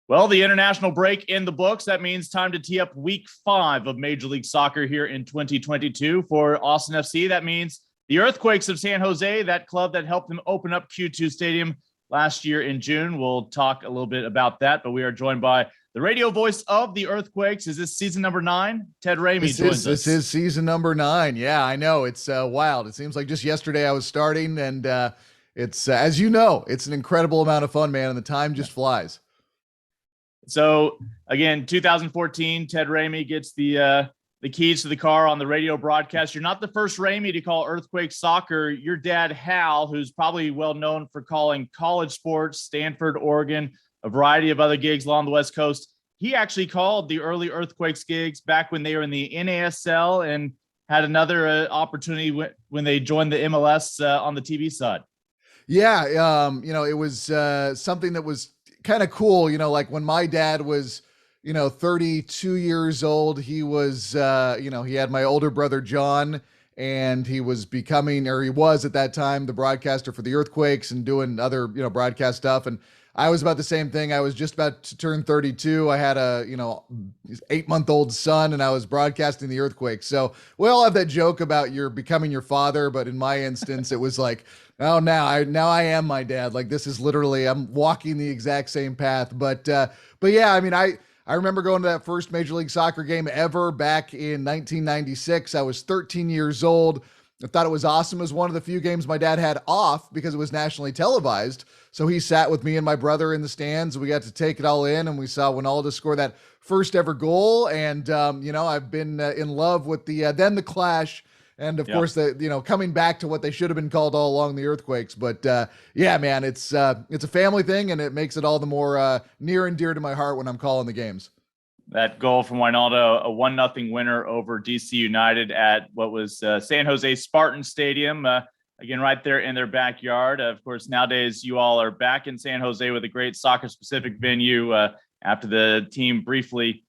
Well, the international break in the books. That means time to tee up week 5 of Major League Soccer here in 2022 for Austin FC. That means the Earthquakes of San Jose, that club that helped them open up Q2 Stadium last year in June. We'll talk a little bit about that, but we are joined by the radio voice of the Earthquakes. Is this season number 9? Ted Ramey joins us. This is season number 9. Yeah, I know. It's wild. It seems like just yesterday I was starting, and it's, as you know, it's an incredible amount of fun, man, and the time just flies. So again, 2014, Ted Ramey gets the keys to the car on the radio broadcast. You're not the first Ramey to call Earthquake soccer. Your dad, Hal, who's probably well known for calling college sports, Stanford, Oregon, a variety of other gigs along the West Coast. He actually called the early Earthquakes gigs back when they were in the NASL and had another opportunity when they joined the MLS on the TV side. Yeah, it was something that was kind of cool, like when my dad was, 32 years old, he was, he had my older brother, John, and he was at that time, the broadcaster for the Earthquakes and doing other, broadcast stuff. And I was about the same thing. I was just about to turn 32. I had a, 8-month-old son, and I was broadcasting the Earthquakes. So we all have that joke about you're becoming your father, but in my instance, it was like, oh, now I am my dad. Like, this is literally, I'm walking the exact same path. But yeah, I mean, I remember going to that first Major League Soccer game ever back in 1996. I was 13 years old. I thought it was awesome. It was one of the few games my dad had off because it was nationally televised. So he sat with me and my brother in the stands. We got to take it all in, and we saw Ronaldo score that first ever goal. And, I've been in love with then the Clash. And of course, coming back to what they should have been called all along, the Earthquakes. But yeah, man, it's a family thing, and it makes it all the more near and dear to my heart when I'm calling the games. That goal from Wijnaldum, a 1-0 winner over DC United at what was San Jose Spartan Stadium. Again, right there in their backyard. Of course, nowadays you all are back in San Jose with a great soccer-specific venue after the team briefly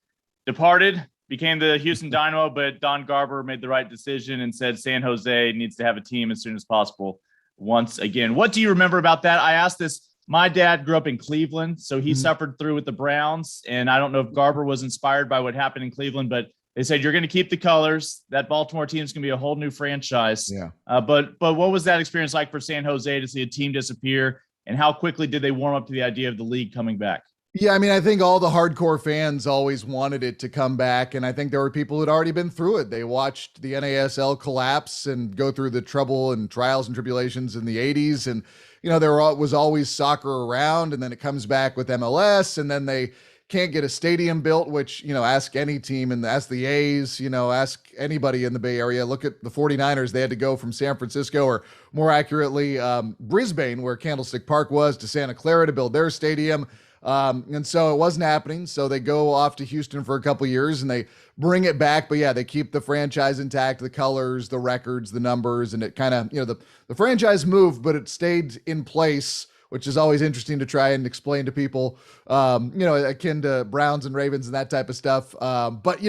departed. Became the Houston Dynamo, but Don Garber made the right decision and said San Jose needs to have a team as soon as possible once again. What do you remember about that? I asked this. My dad grew up in Cleveland, so he suffered through with the Browns, and I don't know if Garber was inspired by what happened in Cleveland, but they said you're going to keep the colors. That Baltimore team is going to be a whole new franchise. Yeah. But what was that experience like for San Jose to see a team disappear, and how quickly did they warm up to the idea of the league coming back? Yeah, I mean, I think all the hardcore fans always wanted it to come back, and I think there were people who'd already been through it. They watched the NASL collapse and go through the trouble and trials and tribulations in the 80s, and there was always soccer around, and then it comes back with MLS, and then they can't get a stadium built, which, ask any team, and ask the A's, ask anybody in the Bay Area. Look at the 49ers. They had to go from San Francisco, or more accurately, Brisbane, where Candlestick Park was, to Santa Clara to build their stadium. And so it wasn't happening. So they go off to Houston for a couple years and they bring it back. But yeah, they keep the franchise intact, the colors, the records, the numbers, and it kind of, the franchise moved, but it stayed in place, which is always interesting to try and explain to people, akin to Browns and Ravens and that type of stuff. But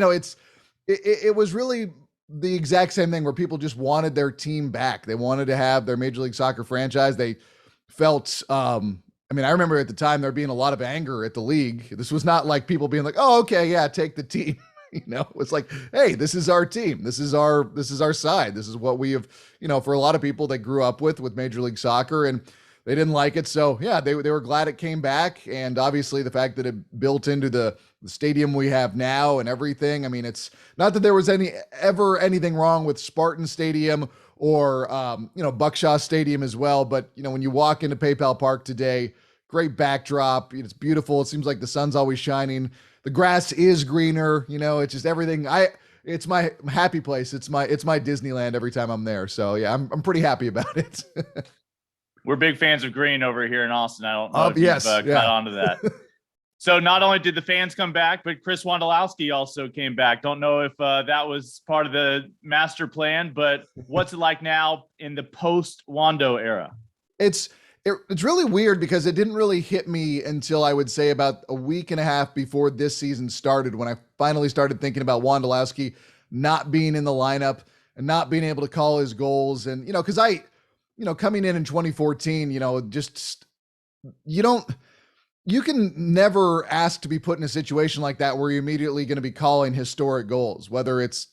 it was really the exact same thing where people just wanted their team back. They wanted to have their Major League Soccer franchise. They felt, I remember at the time there being a lot of anger at the league. This was not like people being like, oh, okay, yeah, take the team. It's like, hey, this is our team. This is our side. This is what we have, for a lot of people that grew up with Major League Soccer, and they didn't like it. So yeah, they were glad it came back. And obviously the fact that it built into the stadium we have now and everything. I mean, it's not that there was anything wrong with Spartan Stadium or, Buckshaw Stadium as well. But, when you walk into PayPal Park today, great backdrop. It's beautiful. It seems like the sun's always shining. The grass is greener. It's just everything. It's my happy place. It's my Disneyland every time I'm there. So yeah, I'm pretty happy about it. We're big fans of green over here in Austin. I don't know if yes, you've caught on to that. So not only did the fans come back, but Chris Wondolowski also came back. Don't know if that was part of the master plan, but what's it like now in the post-Wando era? It's really weird because it didn't really hit me until I would say about a week and a half before this season started, when I finally started thinking about Wondolowski not being in the lineup and not being able to call his goals. And, because coming in 2014, you can never ask to be put in a situation like that where you're immediately going to be calling historic goals, whether it's,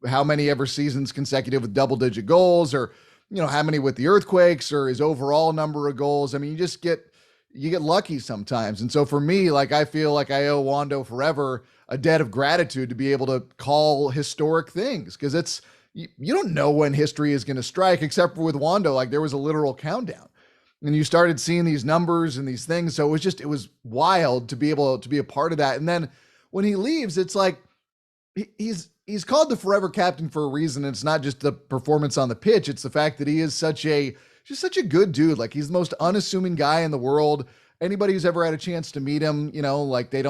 how many ever seasons consecutive with double digit goals, or, how many with the Earthquakes, or his overall number of goals. I mean, you get lucky sometimes. And so for me, like, I feel like I owe Wando forever a debt of gratitude to be able to call historic things, because you don't know when history is going to strike, except for with Wando, like there was a literal countdown. And you started seeing these numbers and these things. So it was wild to be able to be a part of that. And then when he leaves, it's like he's called the forever captain for a reason. It's not just the performance on the pitch. It's the fact that he is such a good dude. Like, he's the most unassuming guy in the world. Anybody who's ever had a chance to meet him, like he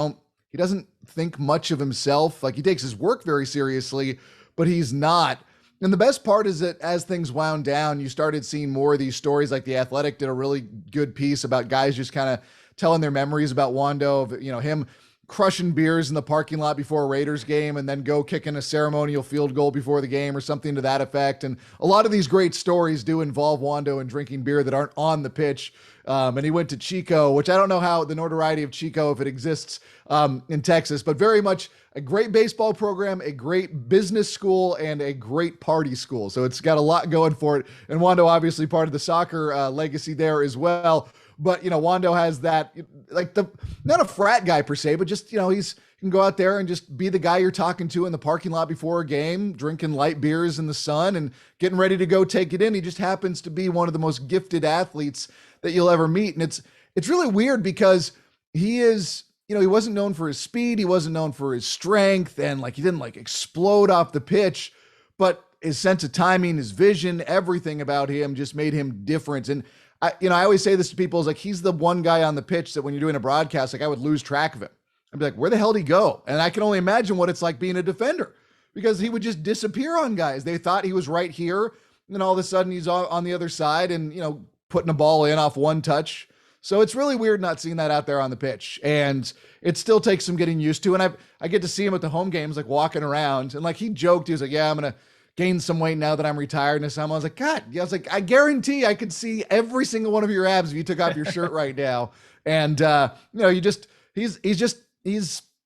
doesn't think much of himself. Like, he takes his work very seriously, but he's not. And the best part is that as things wound down, you started seeing more of these stories. Like The Athletic did a really good piece about guys just kind of telling their memories about Wando, of, him crushing beers in the parking lot before a Raiders game and then go kicking a ceremonial field goal before the game or something to that effect. And a lot of these great stories do involve Wando and drinking beer that aren't on the pitch. And he went to Chico, which I don't know how the notoriety of Chico, if it exists in Texas, but very much a great baseball program, a great business school, and a great party school. So it's got a lot going for it. And Wando, obviously part of the soccer legacy there as well. But, Wando has that, like, not a frat guy per se, but just, he can go out there and just be the guy you're talking to in the parking lot before a game, drinking light beers in the sun and getting ready to go take it in. He just happens to be one of the most gifted athletes that you'll ever meet. And it's really weird because he is, he wasn't known for his speed. He wasn't known for his strength, and he didn't explode off the pitch, but his sense of timing, his vision, everything about him just made him different. And I always say this to people, is like, he's the one guy on the pitch that when you're doing a broadcast, I would lose track of him. I'd be like, where the hell did he go? And I can only imagine what it's like being a defender, because he would just disappear on guys. They thought he was right here, and all of a sudden he's on the other side and, putting a ball in off one touch. So it's really weird not seeing that out there on the pitch. And it still takes some getting used to. And I get to see him at the home games, walking around, and he joked, he was like, yeah, I'm going to gain some weight now that I'm retired. And I was like, God, yeah, I guarantee I could see every single one of your abs if you took off your shirt right now. And, he's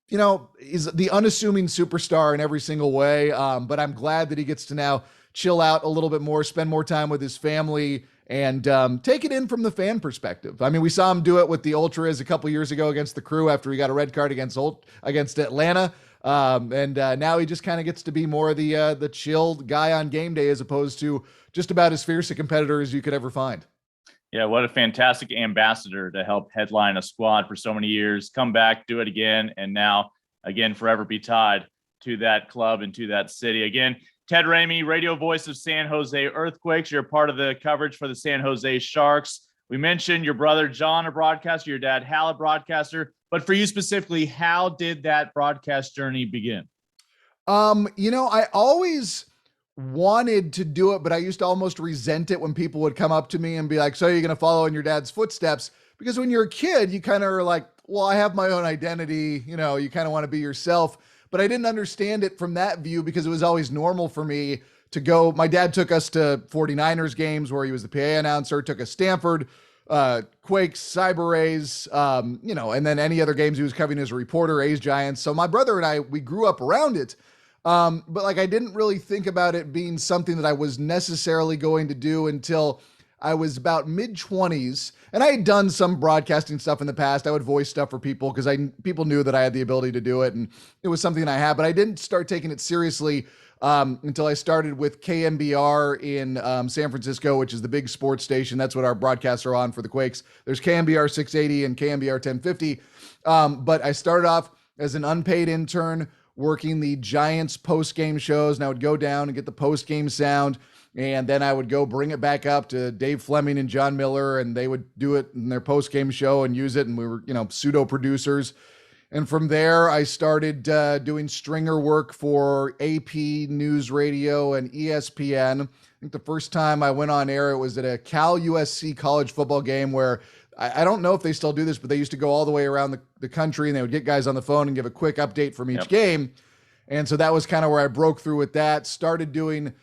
the unassuming superstar in every single way. But I'm glad that he gets to now chill out a little bit more, spend more time with his family, and take it in from the fan perspective. I mean, we saw him do it with the Ultras a couple years ago against the Crew after he got a red card against Atlanta. And now he just kind of gets to be more of the chilled guy on game day, as opposed to just about as fierce a competitor as you could ever find. Yeah, what a fantastic ambassador to help headline a squad for so many years, come back, do it again, and now, again, forever be tied to that club and to that city. Again, Ted Ramey, radio voice of San Jose Earthquakes. You're part of the coverage for the San Jose Sharks. We mentioned your brother, John, a broadcaster, your dad, Hal, a broadcaster. But for you specifically, how did that broadcast journey begin? I always wanted to do it, but I used to almost resent it when people would come up to me and be like, so you're going to follow in your dad's footsteps? Because when you're a kid, you kind of are like, well, I have my own identity. You kind of want to be yourself. But I didn't understand it from that view, because it was always normal for me to go. My dad took us to 49ers games where he was the PA announcer, took us Stanford, Quakes, Cyber Rays, and then any other games he was covering as a reporter, A's, Giants. So my brother and I, we grew up around it. But I didn't really think about it being something that I was necessarily going to do until I was about mid-20s. And I had done some broadcasting stuff in the past. I would voice stuff for people because people knew that I had the ability to do it, and it was something I had. But I didn't start taking it seriously until I started with KMBR in San Francisco, which is the big sports station. That's what our broadcasts are on for the Quakes. There's KMBR 680 and KMBR 1050. But I started off as an unpaid intern working the Giants post-game shows, and I would go down and get the post-game sound. And then I would go bring it back up to Dave Fleming and John Miller, and they would do it in their post-game show and use it. And we were, pseudo producers. And from there, I started doing stringer work for AP News Radio and ESPN. I think the first time I went on air, it was at a Cal USC college football game where I don't know if they still do this, but they used to go all the way around the country, and they would get guys on the phone and give a quick update from each game. And so that was kind of where I broke through with that, started doing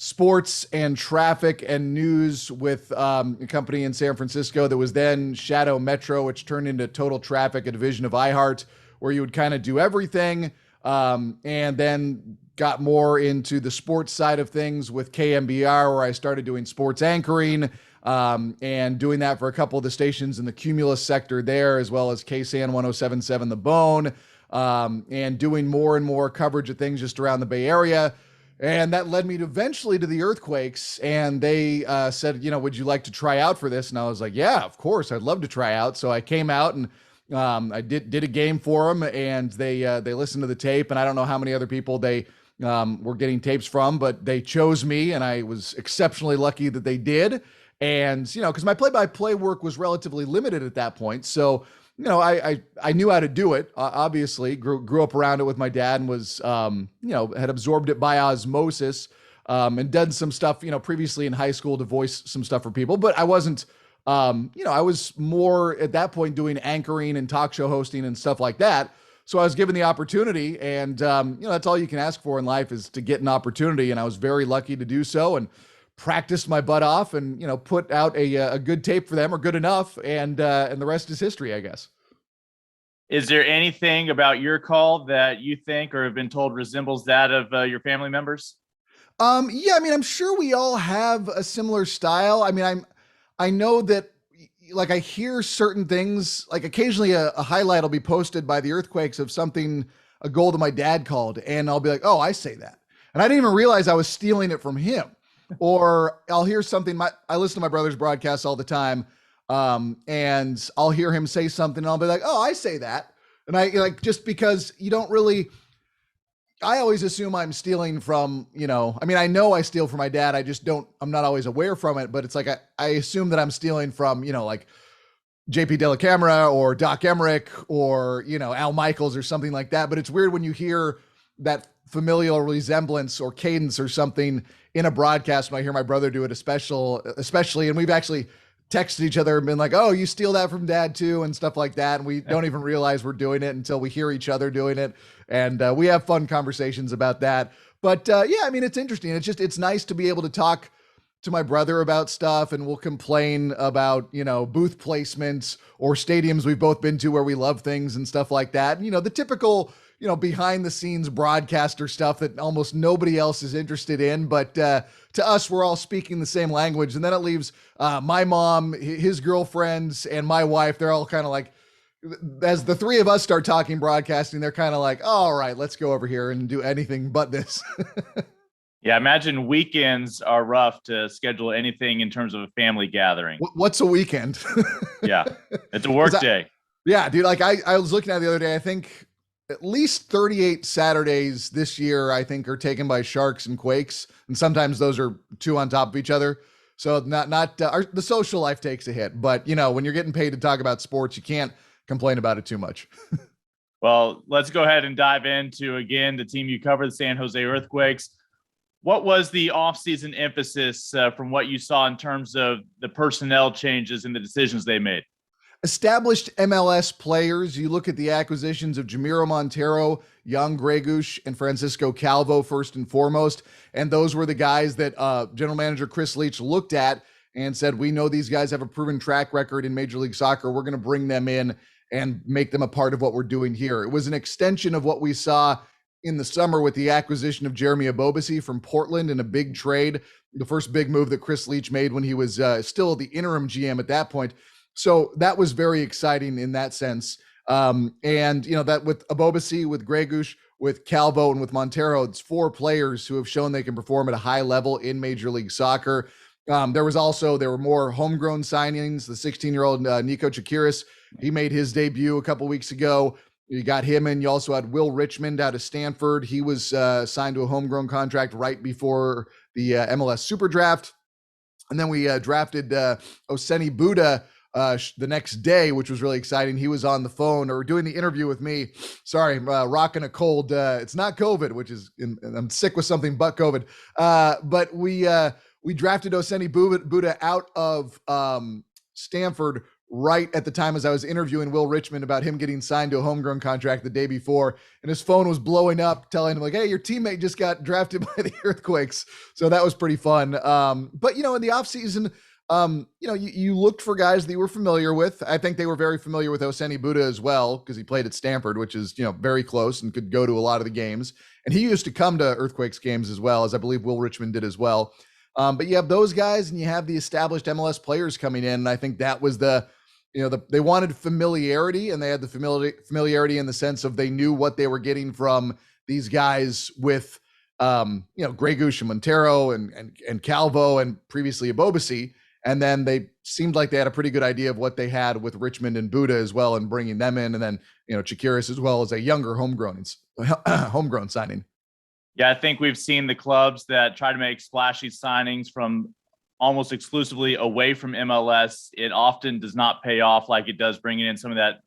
sports and traffic and news with a company in San Francisco that was then Shadow Metro, which turned into Total Traffic, a division of iHeart, where you would kind of do everything. And then got more into the sports side of things with KMBR, where I started doing sports anchoring and doing that for a couple of the stations in the Cumulus sector there, as well as KSAN 107.7 The Bone, and doing more and more coverage of things just around the Bay Area. And that led me to eventually to the Earthquakes. And they said, would you like to try out for this? And I was like, yeah, of course, I'd love to try out. So I came out and I did a game for them, and they listened to the tape. And I don't know how many other people they were getting tapes from, but they chose me, and I was exceptionally lucky that they did. And, because my play-by-play work was relatively limited at that point. So, I knew how to do it, obviously, grew up around it with my dad and was, had absorbed it by osmosis, and done some stuff, previously in high school to voice some stuff for people. But I wasn't, I was more at that point doing anchoring and talk show hosting and stuff like that. So I was given the opportunity, and, that's all you can ask for in life, is to get an opportunity. And I was very lucky to do so, and practiced my butt off, and, put out a good tape for them, or good enough. And the rest is history, I guess. Is there anything about your call that you think or have been told resembles that of your family members? Yeah, I'm sure we all have a similar style. I know that, like, I hear certain things, like occasionally a highlight will be posted by the Earthquakes of something, a goal that my dad called, and I'll be like, oh, I say that. And I didn't even realize I was stealing it from him. Or I'll hear something, I listen to my brother's broadcasts all the time, and I'll hear him say something, and I'll be like, oh, I say that. And just because you don't really, I always assume I'm stealing from, I know I steal from my dad. I'm not always aware from it, but it's like, I assume that I'm stealing from, like JP De La Camera or Doc Emmerich or, Al Michaels or something like that. But it's weird when you hear that familial resemblance or cadence or something in a broadcast. When I hear my brother do it, especially, and we've actually texted each other and been like, oh, you steal that from dad too, and stuff like that. And we don't even realize we're doing it until we hear each other doing it. And we have fun conversations about that. But it's interesting. It's nice to be able to talk to my brother about stuff, and we'll complain about, booth placements or stadiums we've both been to where we love things and stuff like that. And, the typical, behind the scenes broadcaster stuff that almost nobody else is interested in. But to us, we're all speaking the same language. And then it leaves my mom, his girlfriends, and my wife. They're all kind of like, as the three of us start talking broadcasting, they're kind of like, all right, let's go over here and do anything but this. Yeah, I imagine weekends are rough to schedule anything in terms of a family gathering. What's a weekend? Yeah, it's a work day. Yeah, dude, like I was looking at the other day, I think at least 38 Saturdays this year, I think, are taken by Sharks and Quakes. And sometimes those are two on top of each other. So the social life takes a hit. But, when you're getting paid to talk about sports, you can't complain about it too much. Well, let's go ahead and dive into, again, the team you cover, the San Jose Earthquakes. What was the offseason emphasis from what you saw in terms of the personnel changes and the decisions they made? Established MLS players. You look at the acquisitions of Jamiro Montero, Jan Gregush, and Francisco Calvo first and foremost. And those were the guys that general manager Chris Leach looked at and said, we know these guys have a proven track record in Major League Soccer. We're going to bring them in and make them a part of what we're doing here. It was an extension of what we saw in the summer with the acquisition of Jeremy Ebobisse from Portland in a big trade, the first big move that Chris Leach made when he was still the interim GM at that point. So that was very exciting in that sense. And, that with Ebobisse, with Gregush, with Calvo, and with Montero, it's four players who have shown they can perform at a high level in Major League Soccer. There were more homegrown signings. The 16-year-old Nico Chakiris, he made his debut a couple weeks ago. You got him in. You also had Will Richmond out of Stanford. He was signed to a homegrown contract right before the MLS Super Draft. And then we drafted Oseni Buda the next day, which was really exciting. He was on the phone or doing the interview with me. Sorry, rocking a cold. It's not COVID, I'm sick with something but COVID. But we drafted Oseni Buda out of Stanford right at the time as I was interviewing Will Richmond about him getting signed to a homegrown contract the day before, and his phone was blowing up telling him like, hey, your teammate just got drafted by the Earthquakes. So that was pretty fun. But in the offseason, you looked for guys that you were familiar with. I think they were very familiar with Oseni Buddha as well, because he played at Stanford, which is, very close and could go to a lot of the games. And he used to come to Earthquakes games as well, as I believe Will Richmond did as well. But you have those guys and you have the established MLS players coming in. And I think that was they wanted familiarity, and they had the familiarity in the sense of they knew what they were getting from these guys with, Grey Goose and Montero and Calvo and previously Abobasi. And then they seemed like they had a pretty good idea of what they had with Richmond and Buddha as well, and bringing them in. And then, Chakiris as well as a younger homegrown signing. Yeah, I think we've seen the clubs that try to make splashy signings from almost exclusively away from MLS. It often does not pay off like it does bringing in some of that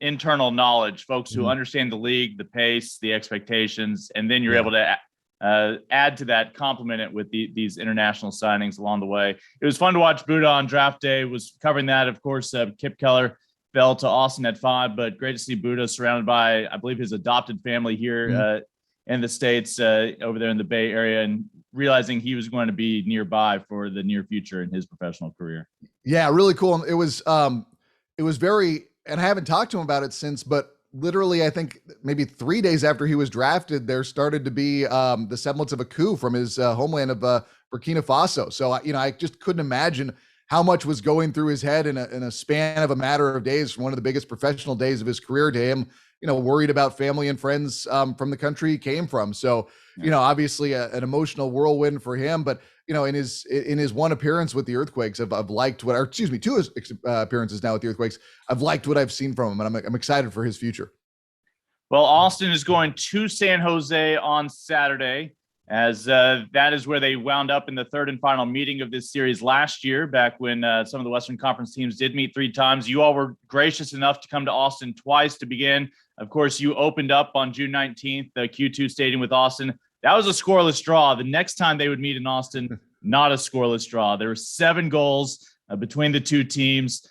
internal knowledge, folks who understand the league, the pace, the expectations, and then you're able to add to that, complement it with these international signings along the way. It was fun to watch Buddha on draft day. Was covering that, of course. Kip Keller fell to Austin at 5, but great to see Buddha surrounded by, I believe, his adopted family here in the States, over there in the Bay Area, and realizing he was going to be nearby for the near future in his professional career. Yeah, really cool. And it was very, and I haven't talked to him about it since, but literally, I think maybe 3 days after he was drafted, there started to be the semblance of a coup from his homeland of Burkina Faso. So, I just couldn't imagine how much was going through his head in a span of a matter of days, from one of the biggest professional days of his career to him, worried about family and friends from the country he came from. So, obviously an emotional whirlwind for him, but in his one appearance with the Earthquakes, I've liked two appearances now with the Earthquakes. I've liked what I've seen from him, and I'm excited for his future. Well, Austin is going to San Jose on Saturday, as that is where they wound up in the third and final meeting of this series last year, back when some of the Western Conference teams did meet 3 times. You all were gracious enough to come to Austin twice to begin. Of course, you opened up on June 19th, the Q2 Stadium with Austin. That was a scoreless draw. The next time they would meet in Austin, not a scoreless draw. There were 7 goals between the two teams.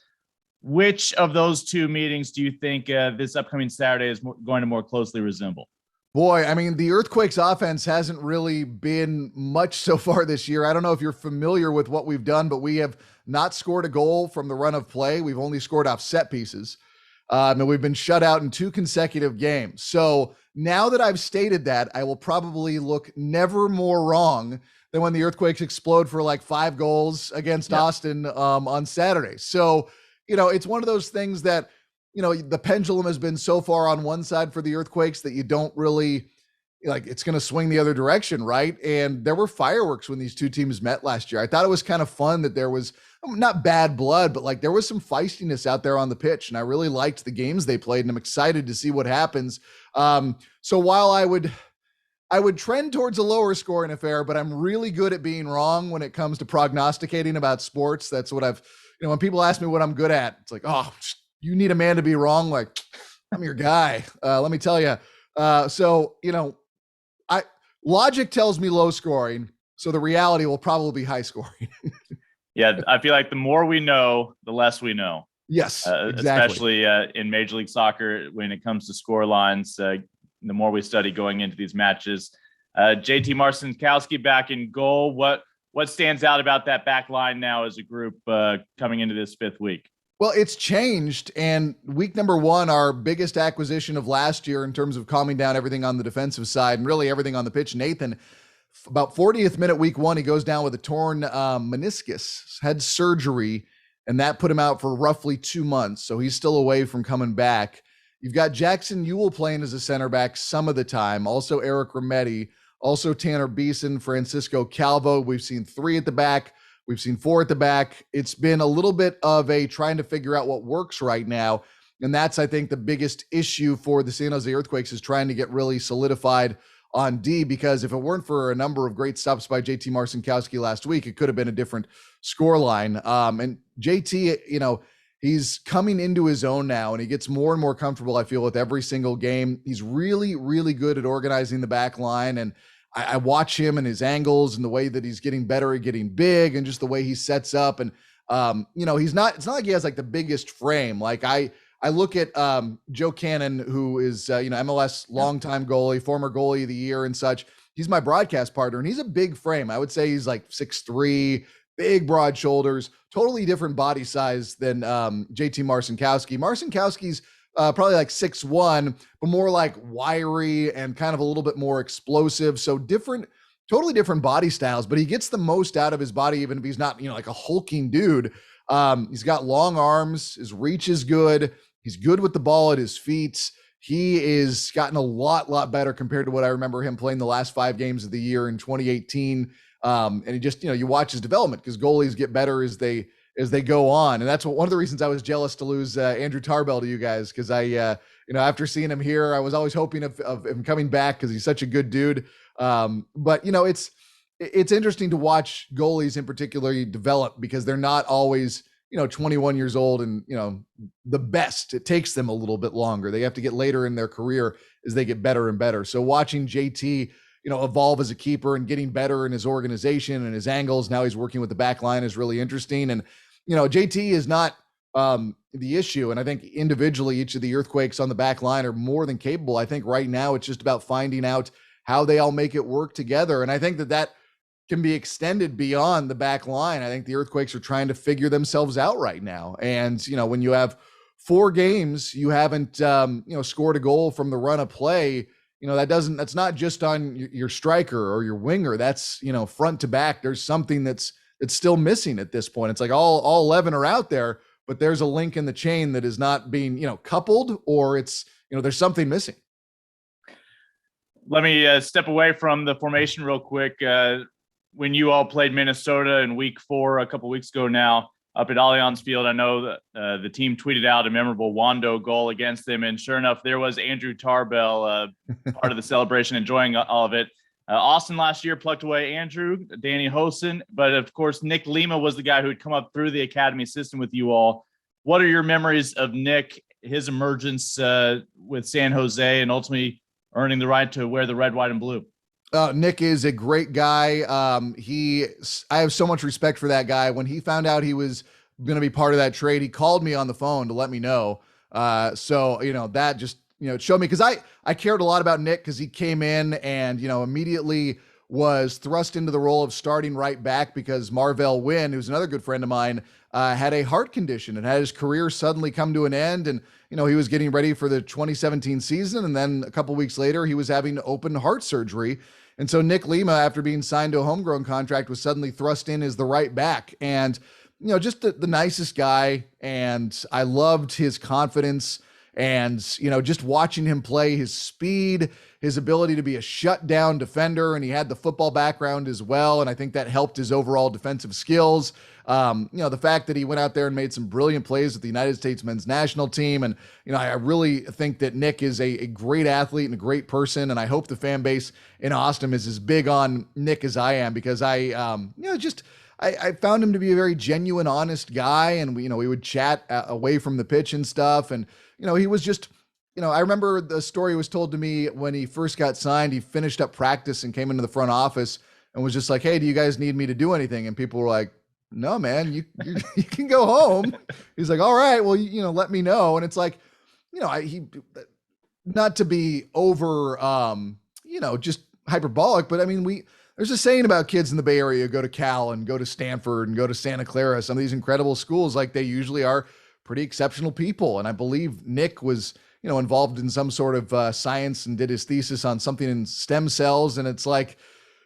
Which of those two meetings do you think this upcoming Saturday is going to more closely resemble? Boy, I mean, the Earthquakes offense hasn't really been much so far this year. I don't know if you're familiar with what we've done, but we have not scored a goal from the run of play. We've only scored off set pieces. And we've been shut out in 2 consecutive games. So now that I've stated that, I will probably look never more wrong than when the Earthquakes explode for like 5 goals against Austin on Saturday. So, it's one of those things that, the pendulum has been so far on one side for the Earthquakes that you don't really it's going to swing the other direction, right? And there were fireworks when these two teams met last year. I thought it was kind of fun that there was not bad blood, but there was some feistiness out there on the pitch, and I really liked the games they played, and I'm excited to see what happens. So while I would trend towards a lower scoring affair, but I'm really good at being wrong when it comes to prognosticating about sports. That's what I've, when people ask me what I'm good at, it's like, oh, you need a man to be wrong. Like, I'm your guy. Let me tell you. Logic tells me low scoring, so the reality will probably be high scoring. Yeah, I feel like the more we know, the less we know. Yes, exactly. Especially in Major League Soccer, when it comes to score lines, the more we study going into these matches. JT Marcinkowski back in goal. What stands out about that back line now as a group coming into this 5th week? Well, it's changed, and week number 1, our biggest acquisition of last year in terms of calming down everything on the defensive side and really everything on the pitch, Nathan, about 40th minute week 1, he goes down with a torn meniscus, had surgery, and that put him out for roughly 2 months. So he's still away from coming back. You've got Jackson Ewell playing as a center back some of the time, also Eric Remedi, also Tanner Beeson, Francisco Calvo. We've seen 3 at the back. We've seen 4 at the back. It's been a little bit of a trying to figure out what works right now. And that's, I think, the biggest issue for the San Jose Earthquakes, is trying to get really solidified on D, because if it weren't for a number of great stops by JT Marcinkowski last week, it could have been a different scoreline. And JT, he's coming into his own now, and he gets more and more comfortable, I feel, with every single game. He's really, really good at organizing the back line, and I watch him and his angles and the way that he's getting better at getting big and just the way he sets up. And It's not like he has like the biggest frame. Like I look at Joe Cannon, who is MLS longtime goalie, former goalie of the year and such. He's my broadcast partner, and he's a big frame. I would say he's like 6'3", big broad shoulders, totally different body size than JT Marcinkowski. Marcinkowski's probably like 6'1", but more like wiry and kind of a little bit more explosive. So totally different body styles, but he gets the most out of his body, even if he's not, like a hulking dude. He's got long arms. His reach is good. He's good with the ball at his feet. He is gotten a lot better compared to what I remember him playing the last 5 games of the year in 2018. And he just, you watch his development because goalies get better as they go on. And that's one of the reasons I was jealous to lose Andrew Tarbell to you guys. Cause I, after seeing him here, I was always hoping of him coming back because he's such a good dude. But it's interesting to watch goalies in particular develop because they're not always, 21 years old and, the best. It takes them a little bit longer. They have to get later in their career as they get better and better. So watching JT, evolve as a keeper and getting better in his organization and his angles. Now he's working with the back line is really interesting. And, JT is not the issue. And I think individually, each of the Earthquakes on the back line are more than capable. I think right now it's just about finding out how they all make it work together. And I think that can be extended beyond the back line. I think the Earthquakes are trying to figure themselves out right now. And, when you have 4 games, you haven't, scored a goal from the run of play, that's not just on your striker or your winger. That's, front to back. There's something that's still missing at this point. It's like all 11 are out there, but there's a link in the chain that is not being, coupled, or it's, there's something missing. Let me step away from the formation real quick. When you all played Minnesota in week 4, a couple weeks ago now, up at Allianz Field, I know that the team tweeted out a memorable Wando goal against them. And sure enough, there was Andrew Tarbell, part of the celebration, enjoying all of it. Austin last year plucked away Andrew, Danny Hosen. But of course, Nick Lima was the guy who had come up through the academy system with you all. What are your memories of Nick, his emergence with San Jose, and ultimately earning the right to wear the red, white, and blue? Nick is a great guy. I have so much respect for that guy. When he found out he was going to be part of that trade, he called me on the phone to let me know. That just, it showed me, because I cared a lot about Nick because he came in and, immediately was thrust into the role of starting right back because Marvell Wynn, who's another good friend of mine, had a heart condition and had his career suddenly come to an end. And, he was getting ready for the 2017 season. And then a couple weeks later, he was having open heart surgery. And so Nick Lima, after being signed to a homegrown contract, was suddenly thrust in as the right back. And, just the nicest guy. And I loved his confidence and, just watching him play, his speed, his ability to be a shutdown defender. And he had the football background as well. And I think that helped his overall defensive skills. The fact that he went out there and made some brilliant plays with the United States men's national team. And, I really think that Nick is a great athlete and a great person. And I hope the fan base in Austin is as big on Nick as I am, because I found him to be a very genuine, honest guy. And we would chat away from the pitch and stuff. And, he was just, I remember the story was told to me when he first got signed. He finished up practice and came into the front office and was just like, "Hey, do you guys need me to do anything?" And people were like, "No, man, you can go home." He's like, "All right, well, let me know." And it's like, he, not to be over, just hyperbolic, but I mean, there's a saying about kids in the Bay Area go to Cal and go to Stanford and go to Santa Clara, some of these incredible schools, like they usually are pretty exceptional people. And I believe Nick was, involved in some sort of science and did his thesis on something in stem cells. And it's like,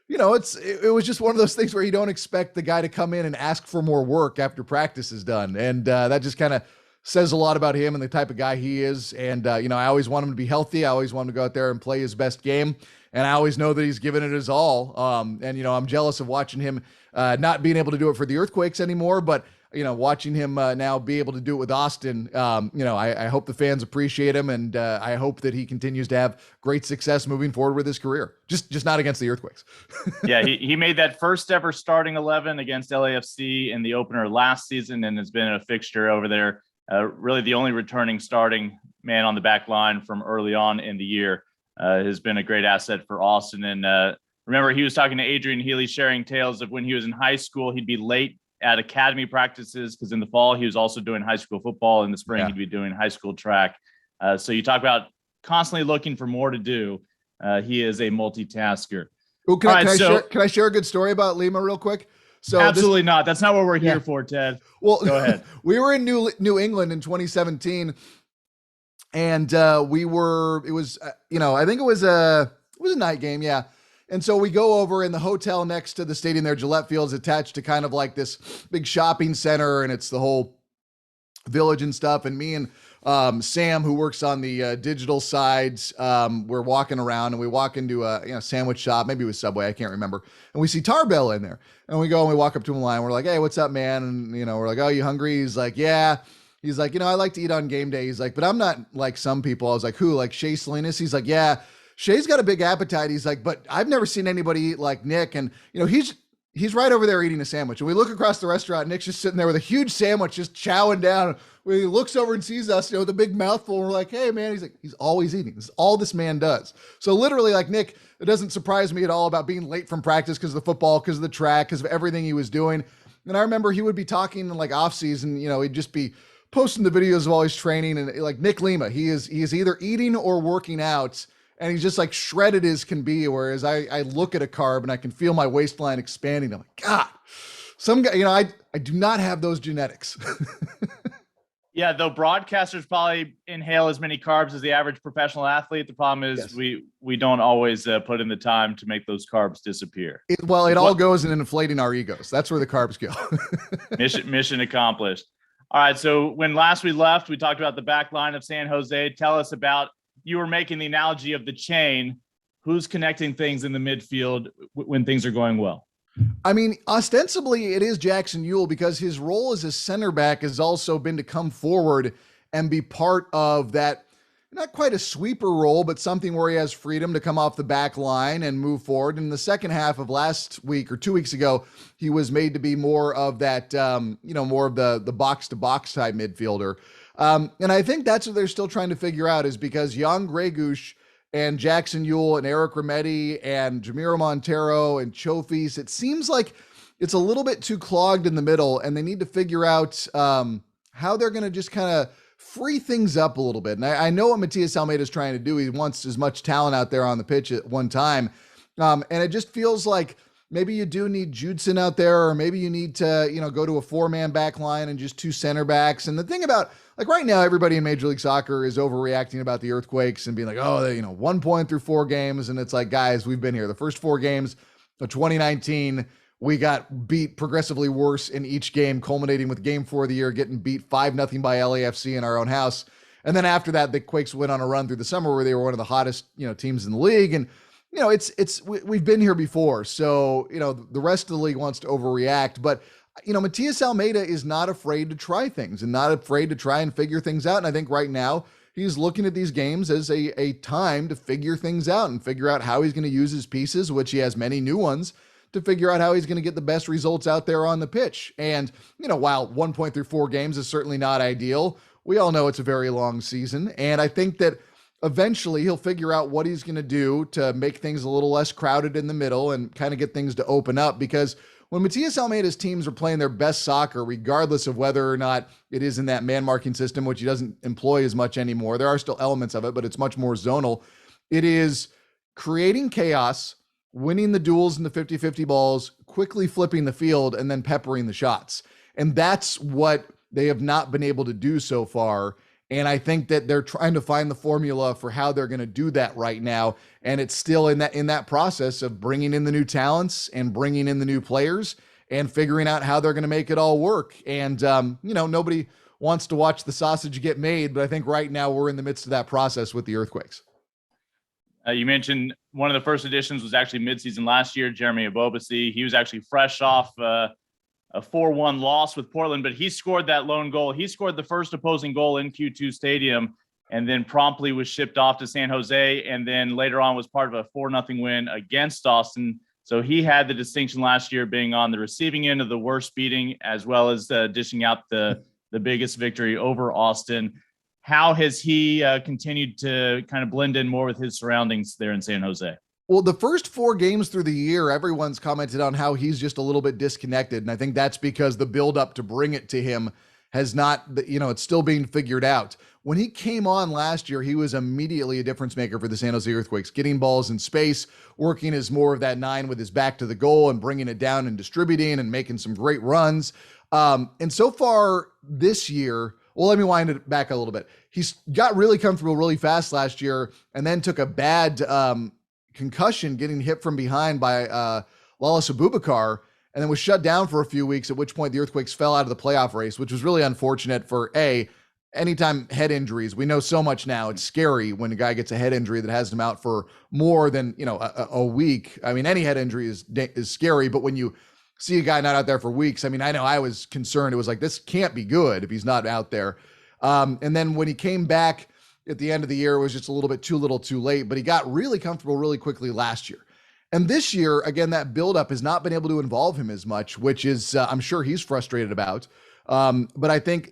it was just one of those things where you don't expect the guy to come in and ask for more work after practice is done. And that just kind of says a lot about him and the type of guy he is. And, I always want him to be healthy. I always want him to go out there and play his best game. And I always know that he's given it his all. I'm jealous of watching him not being able to do it for the Earthquakes anymore, but watching him now be able to do it with Austin. I hope the fans appreciate him, and I hope that he continues to have great success moving forward with his career. Just not against the Earthquakes. Yeah, he made that first ever starting 11 against LAFC in the opener last season, and has been a fixture over there. Really, the only returning starting man on the back line from early on in the year. Has been a great asset for Austin. And remember, he was talking to Adrian Healy, sharing tales of when he was in high school, he'd be late at academy practices, because in the fall he was also doing high school football. In the spring, he'd be doing high school track. So you talk about constantly looking for more to do. He is a multitasker. Ooh, can I share a good story about Lima real quick? So absolutely not. That's not what we're here for, Ted. Well, go ahead. We were in New England in 2017, and I think it was a night game. Yeah. And so we go over in the hotel next to the stadium there. Gillette Field's attached to kind of like this big shopping center, and it's the whole village and stuff. And me and Sam, who works on the digital sides, we're walking around, and we walk into a sandwich shop, maybe it was Subway, I can't remember. And we see Tarbell in there, and we go and we walk up to him in line. We're like, "Hey, what's up, man?" And we're like, "Oh, you hungry?" He's like, "Yeah." He's like, "I like to eat on game day." He's like, "But I'm not like some people." I was like, "Who? Like Shea Salinas?" He's like, "Yeah, Shea's got a big appetite." He's like, "But I've never seen anybody eat like Nick." And he's right over there eating a sandwich. And we look across the restaurant. Nick's just sitting there with a huge sandwich, just chowing down. When he looks over and sees us, with a big mouthful, we're like, "Hey, man." He's like, he's always eating. This is all this man does. So literally, like Nick, it doesn't surprise me at all about being late from practice because of the football, because of the track, because of everything he was doing. And I remember he would be talking in like off season, he'd just be posting the videos of all his training. And like Nick Lima, he is either eating or working out. And he's just like shredded as can be. Whereas I look at a carb and I can feel my waistline expanding. I'm like, God, some guy, I do not have those genetics. Yeah, though broadcasters probably inhale as many carbs as the average professional athlete. The problem is we don't always put in the time to make those carbs disappear. It all goes in inflating our egos. That's where the carbs go. Mission accomplished. All right, so when last we left, we talked about the back line of San Jose. Tell us about, you were making the analogy of the chain. Who's connecting things in the midfield when things are going well? I mean, ostensibly it is Jackson Ewell, because his role as a center back has also been to come forward and be part of that, not quite a sweeper role, but something where he has freedom to come off the back line and move forward. In the second half of last week or 2 weeks ago, he was made to be more of that, more of the box to box type midfielder. And I think that's what they're still trying to figure out, is because Jan Gregush and Jackson Ewell and Eric Remedi and Jamiro Montero and Chofis, it seems like it's a little bit too clogged in the middle, and they need to figure out how they're going to just kind of free things up a little bit. And I know what Matias Almeida is trying to do. He wants as much talent out there on the pitch at one time. And it just feels like maybe you do need Judson out there, or maybe you need to, go to a 4-man back line and just 2 center backs. And the thing about, like, right now, everybody in Major League Soccer is overreacting about the earthquakes and being like, oh, 1 point through 4 games. And it's like, guys, we've been here. The first 4 games of 2019, we got beat progressively worse in each game, culminating with game 4 of the year, getting beat 5-0 by LAFC in our own house. And then after that, the Quakes went on a run through the summer where they were one of the hottest, teams in the league. And, we've been here before. So, the rest of the league wants to overreact, but Matias Almeida is not afraid to try things and not afraid to try and figure things out. And I think right now he's looking at these games as a time to figure things out and figure out how he's going to use his pieces, which he has many new ones, to figure out how he's going to get the best results out there on the pitch. And, while 1 point through 4 games is certainly not ideal, we all know it's a very long season. And I think that eventually he'll figure out what he's going to do to make things a little less crowded in the middle and kind of get things to open up, because when Matias Almeida's teams are playing their best soccer, regardless of whether or not it is in that man marking system, which he doesn't employ as much anymore, there are still elements of it, but it's much more zonal. It is creating chaos, winning the duels in the 50-50 balls, quickly flipping the field, and then peppering the shots. And that's what they have not been able to do so far. And I think that they're trying to find the formula for how they're going to do that right now. And it's still in that process of bringing in the new talents and bringing in the new players and figuring out how they're going to make it all work. And, nobody wants to watch the sausage get made, but I think right now we're in the midst of that process with the Earthquakes. You mentioned one of the first additions was actually midseason last year, Jeremy Abobasi. He was actually fresh off a 4-1 loss with Portland, but he scored that lone goal. He scored the first opposing goal in Q2 Stadium, and then promptly was shipped off to San Jose, and then later on was part of a 4-0 win against Austin. So he had the distinction last year being on the receiving end of the worst beating, as well as dishing out the biggest victory over Austin. How has he continued to kind of blend in more with his surroundings there in San Jose? Well, the first 4 games through the year, everyone's commented on how he's just a little bit disconnected. And I think that's because the buildup to bring it to him has not, it's still being figured out. When he came on last year, he was immediately a difference maker for the San Jose Earthquakes, getting balls in space, working as more of that 9 with his back to the goal and bringing it down and distributing and making some great runs. And so far this year, well, let me wind it back a little bit. He's got really comfortable really fast last year and then took a bad concussion getting hit from behind by Lalas Abubakar, and then was shut down for a few weeks, at which point the Earthquakes fell out of the playoff race, which was really unfortunate for anytime head injuries. We know so much now. It's scary when a guy gets a head injury that has him out for more than, a week. I mean, any head injury is scary, but when you see a guy not out there for weeks, I mean, I know I was concerned. It was like, this can't be good if he's not out there. And then when he came back at the end of the year, it was just a little bit too little too late, but he got really comfortable really quickly last year. And this year, again, that buildup has not been able to involve him as much, which is, I'm sure he's frustrated about. But I think,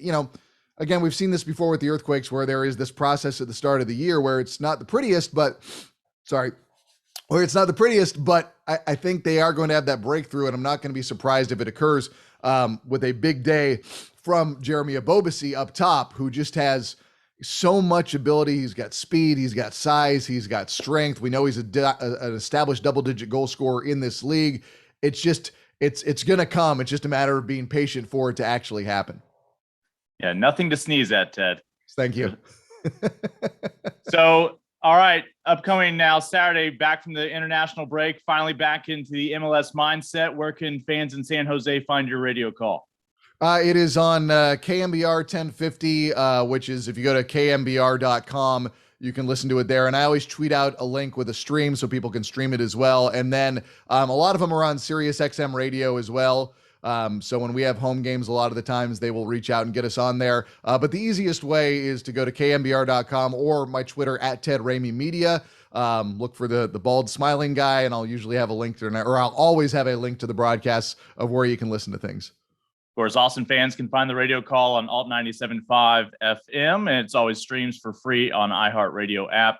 again, we've seen this before with the Earthquakes, where there is this process at the start of the year where it's not the prettiest, but I think they are going to have that breakthrough, and I'm not going to be surprised if it occurs with a big day from Jeremy Ebobisse up top, who just has so much ability. He's got speed, he's got size, he's got strength. We know he's an established double-digit goal scorer in this league. It's just, it's going to come. It's just a matter of being patient for it to actually happen. Yeah, nothing to sneeze at, Ted. Thank you. So, all right, upcoming now Saturday, back from the international break, finally back into the MLS mindset. Where can fans in San Jose find your radio call? It is on KMBR 1050, which is, if you go to kmbr.com, you can listen to it there. And I always tweet out a link with a stream so people can stream it as well. And then a lot of them are on Sirius XM radio as well. So when we have home games, a lot of the times they will reach out and get us on there. But the easiest way is to go to kmbr.com or my Twitter at Ted Ramey Media. Look for the bald smiling guy, and I'll usually have a link to, or I'll always have a link to the broadcasts of where you can listen to things. Of course, Austin fans can find the radio call on Alt 97.5 FM, and it's always streams for free on iHeartRadio app,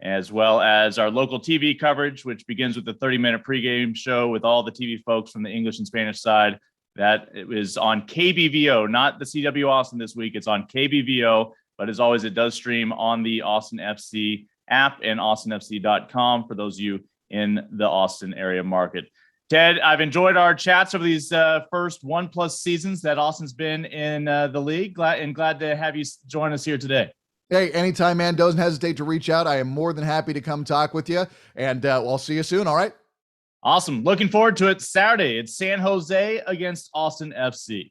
as well as our local TV coverage, which begins with the 30-minute pregame show with all the TV folks from the English and Spanish side. That is on KBVO, not the CW Austin this week. It's on KBVO, but as always, it does stream on the Austin FC app and austinfc.com for those of you in the Austin area market. Ted, I've enjoyed our chats over these first 1+ seasons that Austin's been in the league. Glad to have you join us here today. Hey, anytime, man. Don't hesitate to reach out. I am more than happy to come talk with you, and we'll see you soon. All right. Awesome. Looking forward to it. Saturday, it's San Jose against Austin FC.